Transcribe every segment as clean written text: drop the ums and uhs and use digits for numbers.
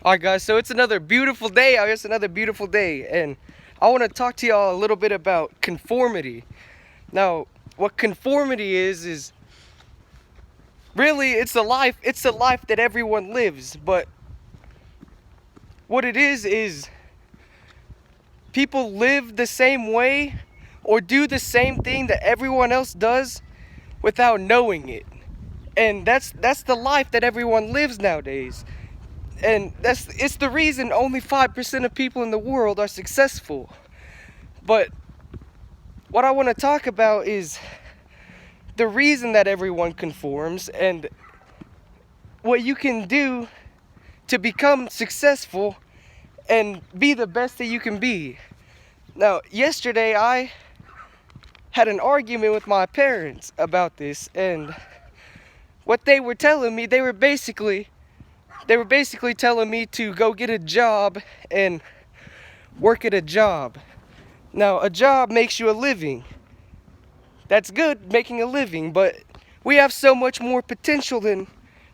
Alright guys, so it's another beautiful day. I guess another beautiful day, and I want to talk to y'all a little bit about conformity. Now, what conformity is really it's the life that everyone lives, but what it is people live the same way or do the same thing that everyone else does without knowing it. And that's the life that everyone lives nowadays. And it's the reason only 5% of people in the world are successful. But what I want to talk about is the reason that everyone conforms and what you can do to become successful and be the best that you can be. Now, yesterday I had an argument with my parents about this, and what they were telling me, they were basically telling me to go get a job and work at a job. Now, a job makes you a living. That's good, making a living, but we have so much more potential than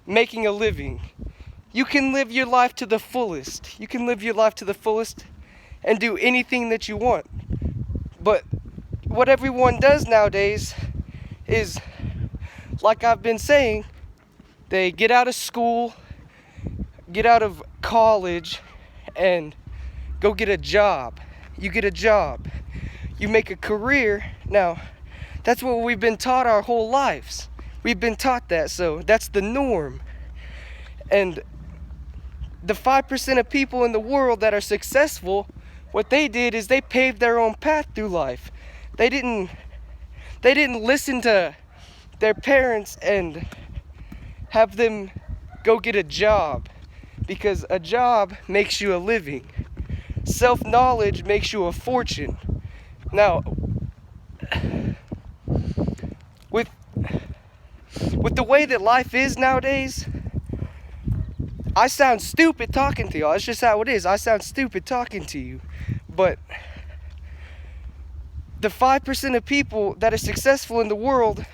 making a living. You can live your life to the fullest. You can live your life to the fullest and do anything that you want. But what everyone does nowadays is, like I've been saying, they get out of school, get out of college, and go get a job. You get a job. You make a career. Now, that's what we've been taught our whole lives. We've been taught that, so that's the norm. And the 5% of people in the world that are successful, what they did is they paved their own path through life. They didn't listen to their parents and have them go get a job, because a job makes you a living. Self-knowledge makes you a fortune. Now, with the way that life is nowadays, I sound stupid talking to y'all. It's just how it is. I sound stupid talking to you. But the 5% of people that are successful in the world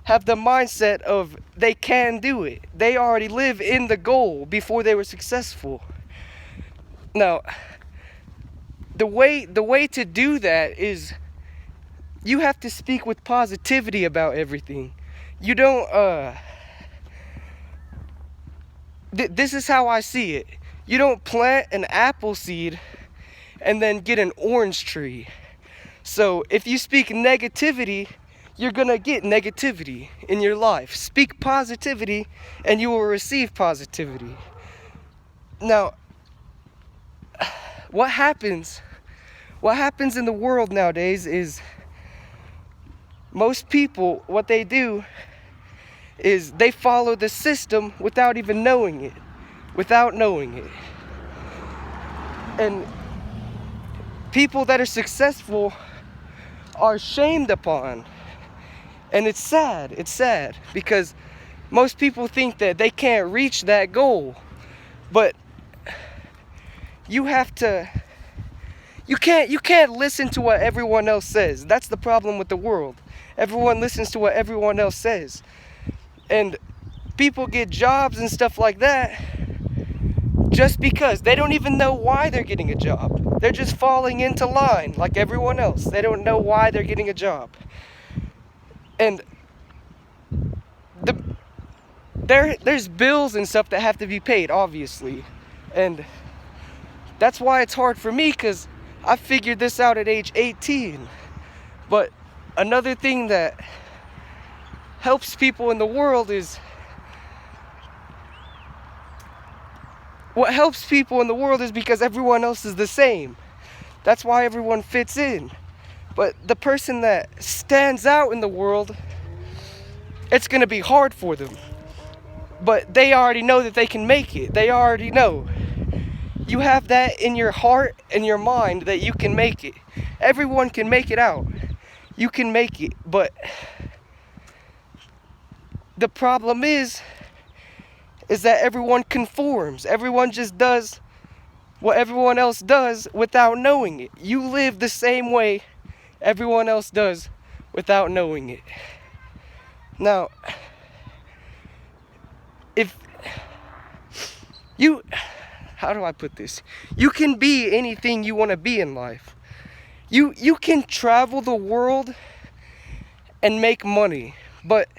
have the mindset of they can do it. They already live in the goal before they were successful. Now, the way to do that is you have to speak with positivity about everything. You don't this is how I see it. You don't plant an apple seed and then get an orange tree. So if you speak negativity, you're gonna get negativity in your life. Speak positivity and you will receive positivity. Now, what happens in the world nowadays is most people, what they do is they follow the system without even knowing it. And people that are successful are shamed upon. And it's sad because most people think that they can't reach that goal. But you can't listen to what everyone else says. That's the problem with the world. Everyone listens to what everyone else says. And people get jobs and stuff like that just because they don't even know why they're getting a job. They're just falling into line like everyone else. They don't know why they're getting a job. And there's bills and stuff that have to be paid, obviously. And that's why it's hard for me, because I figured this out at age 18. But another thing that helps people in the world is because everyone else is the same. That's why everyone fits in. But the person that stands out in the world, it's going to be hard for them. But they already know that they can make it. They already know. You have that in your heart and your mind that you can make it. Everyone can make it out. You can make it. But the problem is that everyone conforms. Everyone just does what everyone else does without knowing it. You live the same way everyone else does without knowing it. Now, if you, how do I put this? You can be anything you want to be in life. You can travel the world and make money, but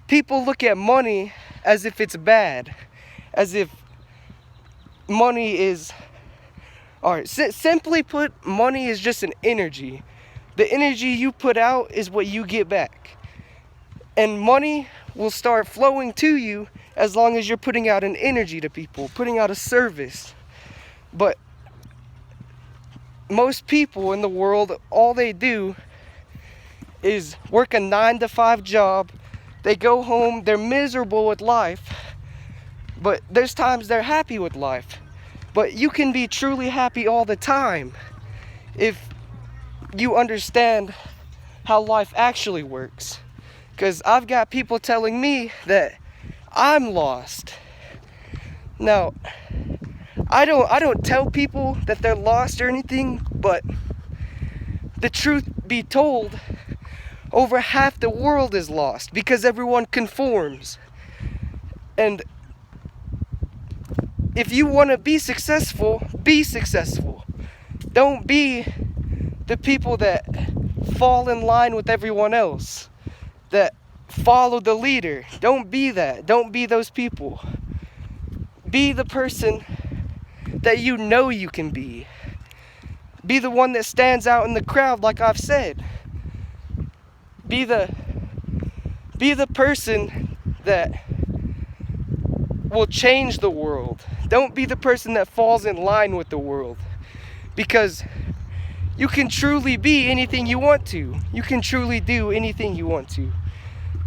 people look at money as if it's bad, as if money is, all right, simply put, money is just an energy. The energy you put out is what you get back. And money will start flowing to you as long as you're putting out an energy to people, putting out a service. But most people in the world, all they do is work a 9-to-5 job. They go home, they're miserable with life, but there's times they're happy with life. But you can be truly happy all the time if you understand how life actually works. Because I've got people telling me that I'm lost. Now, I don't tell people that they're lost or anything, but the truth be told, over half the world is lost because everyone conforms. And if you want to be successful, be successful. Don't be the people that fall in line with everyone else, that follow the leader. Don't be that. Don't be those people. Be the person that you know you can be. Be the one that stands out in the crowd, like I've said. Be the person that will change the world. Don't be the person that falls in line with the world. Because you can truly be anything you want to. You can truly do anything you want to.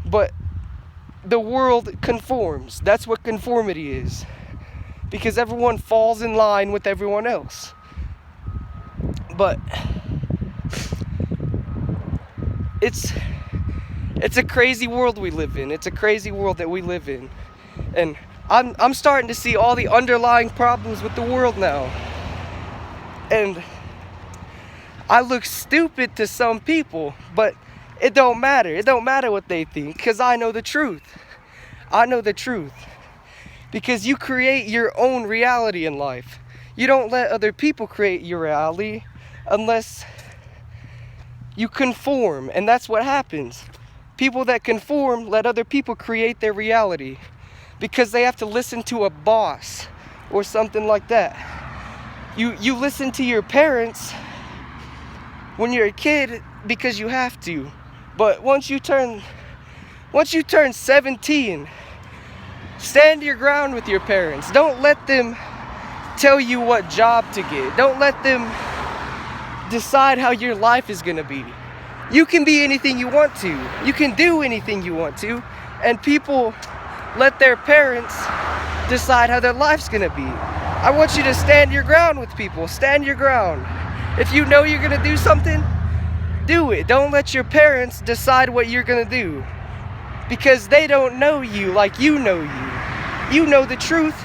But the world conforms. That's what conformity is. Because everyone falls in line with everyone else. But it's a crazy world we live in. It's a crazy world that we live in. And I'm starting to see all the underlying problems with the world now. And I look stupid to some people, but it don't matter. It don't matter what they think, because I know the truth. I know the truth. Because you create your own reality in life. You don't let other people create your reality unless you conform, and that's what happens. People that conform let other people create their reality because they have to listen to a boss or something like that. You listen to your parents when you're a kid because you have to. But once you turn 17, stand your ground with your parents. Don't let them tell you what job to get. Don't let them decide how your life is going to be. You can be anything you want to. You can do anything you want to. And people let their parents decide how their life's going to be. I want you to stand your ground with people. Stand your ground. If you know you're going to do something, do it. Don't let your parents decide what you're going to do. Because they don't know you like you know you. You know the truth,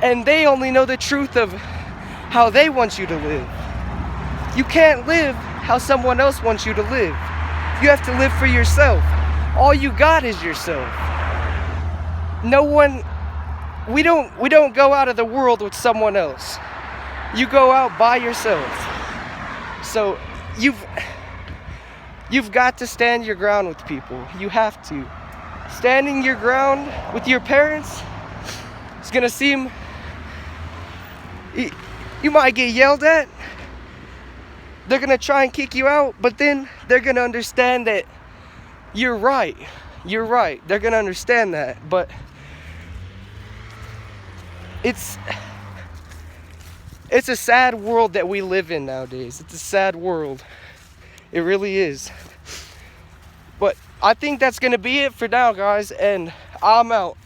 and they only know the truth of how they want you to live. You can't live how someone else wants you to live. You have to live for yourself. All you got is yourself. No one, we don't go out of the world with someone else. You go out by yourself. So you've got to stand your ground with people. You have to. Standing your ground with your parents is gonna seem, you might get yelled at. They're gonna try and kick you out, but then they're gonna understand that you're right. You're right. They're gonna understand that. But it's a sad world that we live in nowadays. It's a sad world. It really is. But I think that's gonna be it for now, guys, and I'm out.